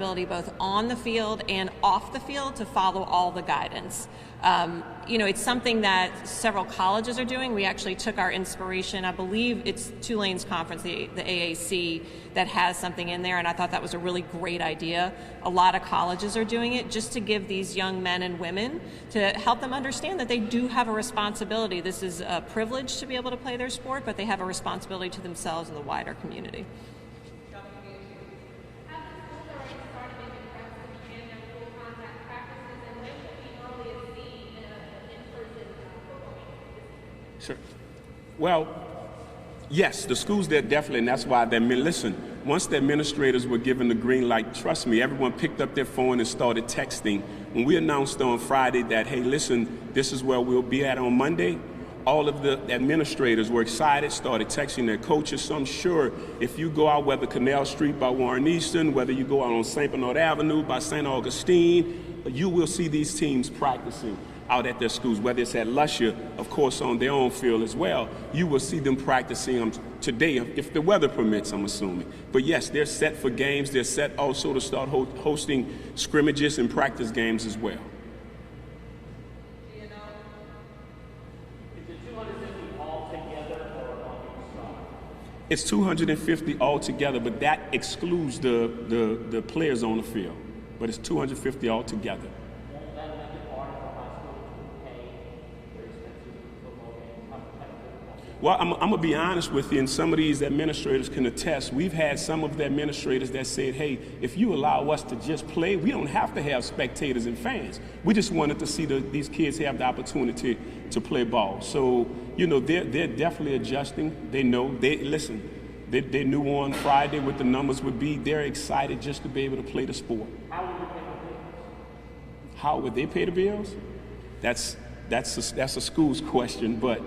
both on the field and off the field to follow all the guidance. It's something that several colleges are doing. We actually took our inspiration, I believe it's Tulane's conference, the AAC, that has something in there, and I thought that was a really great idea. A lot of colleges are doing it just to give these young men and women, to help them understand that they do have a responsibility. This is a privilege to be able to play their sport, but they have a responsibility to themselves and the wider community. Sure. Well, yes, the schools there definitely, and that's why listen, once the administrators were given the green light, trust me, everyone picked up their phone and started texting. When we announced on Friday that, hey, listen, this is where we'll be at on Monday, all of the administrators were excited, started texting their coaches. So I'm sure if you go out, whether Canal Street by Warren Easton, whether you go out on St. Bernard Avenue by St. Augustine, you will see these teams practicing out at their schools, whether it's at Lusher, of course, on their own field as well. You will see them practicing today, if the weather permits, I'm assuming. But yes, they're set for games. They're set also to start hosting scrimmages and practice games as well. Is it 250 altogether or It's 250 altogether, but that excludes the players on the field. But it's 250 altogether. Well, I'm going to be honest with you, and some of these administrators can attest. We've had some of the administrators that said, hey, if you allow us to just play, we don't have to have spectators and fans. We just wanted to see these kids have the opportunity to play ball. So, they're definitely adjusting. They know. They knew on Friday what the numbers would be. They're excited just to be able to play the sport. How would they pay the bills? That's a school's question, but...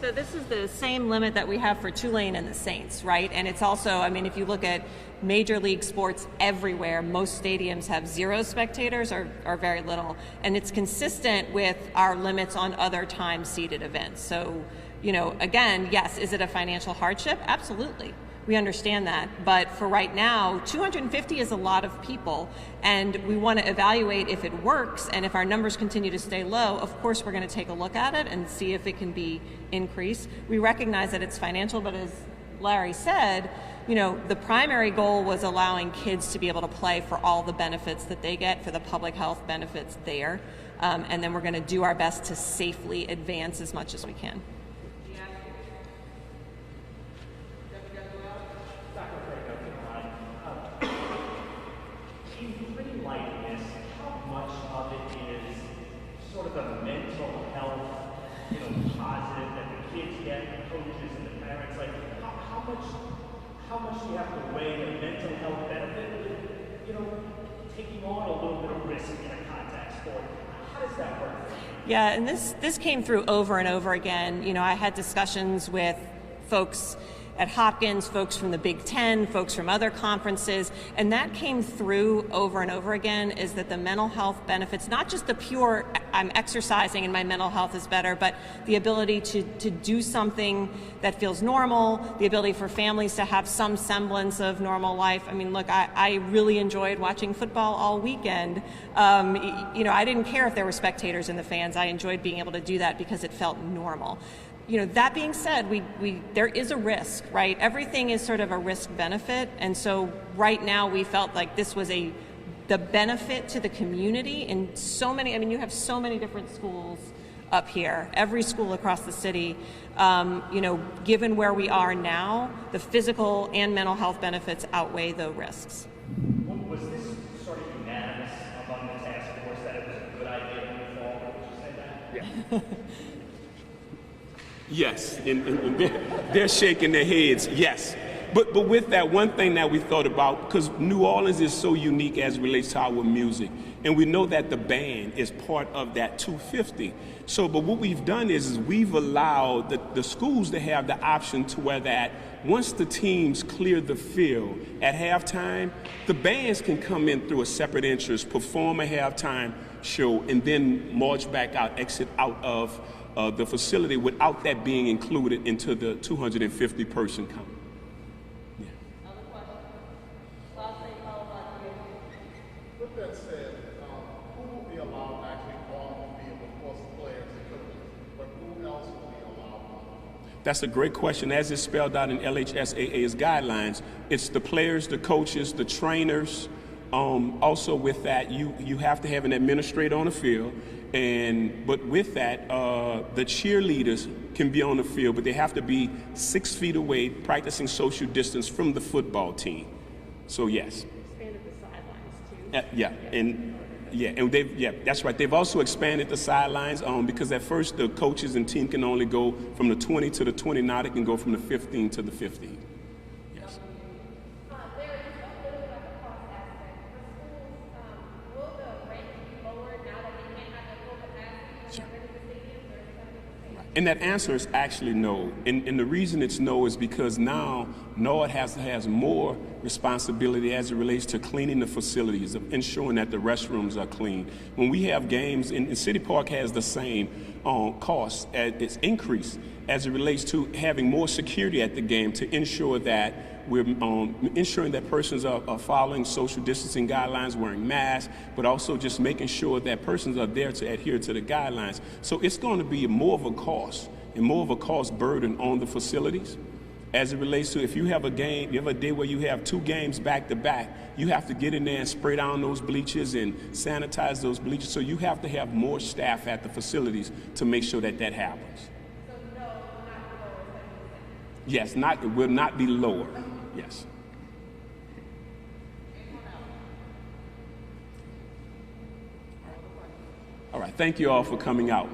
So this is the same limit that we have for Tulane and the Saints, right? And it's also, if you look at major league sports everywhere, most stadiums have 0 spectators or very little. And it's consistent with our limits on other time-seated events. So, again, yes, is it a financial hardship? Absolutely. We understand that, but for right now, 250 is a lot of people, and we want to evaluate if it works, and if our numbers continue to stay low, of course we're going to take a look at it and see if it can be increased. We recognize that it's financial, but as Larry said, the primary goal was allowing kids to be able to play for all the benefits that they get, for the public health benefits there, and then we're going to do our best to safely advance as much as we can. Sort of the mental health, positive that the kids get, the coaches and the parents, like how much do you have to weigh the mental health benefit with, taking on a little bit of risk in a contact sport? How does that work? Yeah, and this came through over and over again. I had discussions with folks at Hopkins, folks from the Big Ten, folks from other conferences, and that came through over and over again, is that the mental health benefits, not just the pure, I'm exercising and my mental health is better, but the ability to do something that feels normal, the ability for families to have some semblance of normal life. Look, I really enjoyed watching football all weekend. I didn't care if there were spectators in the fans. I enjoyed being able to do that because it felt normal. That being said, there is a risk, right? Everything is sort of a risk benefit. And so right now we felt like this was the benefit to the community in so many, you have so many different schools up here, every school across the city. Given where we are now, the physical and mental health benefits outweigh the risks. Was this sort of unanimous among the task force that it was a good idea in the fall? Would you say that? Yeah. Yes, and they're shaking their heads, yes. But with that, one thing that we thought about, because New Orleans is so unique as it relates to our music, and we know that the band is part of that 250. So, but what we've done is we've allowed the schools to have the option to where that once the teams clear the field at halftime, the bands can come in through a separate entrance, perform a halftime show, and then march back out, exit out of the facility without that being included into the 250 person count. Yeah. Other questions? that said, who will be allowed actually on the field? Of course, players and coaches, but who else will be allowed on the field? That's a great question. As it's spelled out in LHSAA's guidelines, it's the players, the coaches, the trainers. Also with that, you have to have an administrator on the field, but with that, the cheerleaders can be on the field, but they have to be 6 feet away, practicing social distance from the football team. So yes. Expanded the sidelines too. That's right. They've also expanded the sidelines because at first the coaches and team can only go from the 20 to the 20. Now they can go from the 15 to the 15. Yes. Larry, you spoke a little bit about the cost aspect. For schools, will the rent be lowered now that they can't have their full capacity and get rid of the stadiums, or is it something the same? And that answer is actually no. And the reason it's no is because now NORD has more responsibility as it relates to cleaning the facilities, of ensuring that the restrooms are clean. When we have games, and City Park has the same cost, it's increased as it relates to having more security at the game to ensure that we're ensuring that persons are following social distancing guidelines, wearing masks, but also just making sure that persons are there to adhere to the guidelines. So it's going to be more of a cost and more of a cost burden on the facilities. As it relates to if you have a game, you have a day where you have 2 games back to back, you have to get in there and spray down those bleachers and sanitize those bleachers. So you have to have more staff at the facilities to make sure that that happens. So no, not lower, is what you said. Yes, will not be lower. Yes. All right. Thank you all for coming out.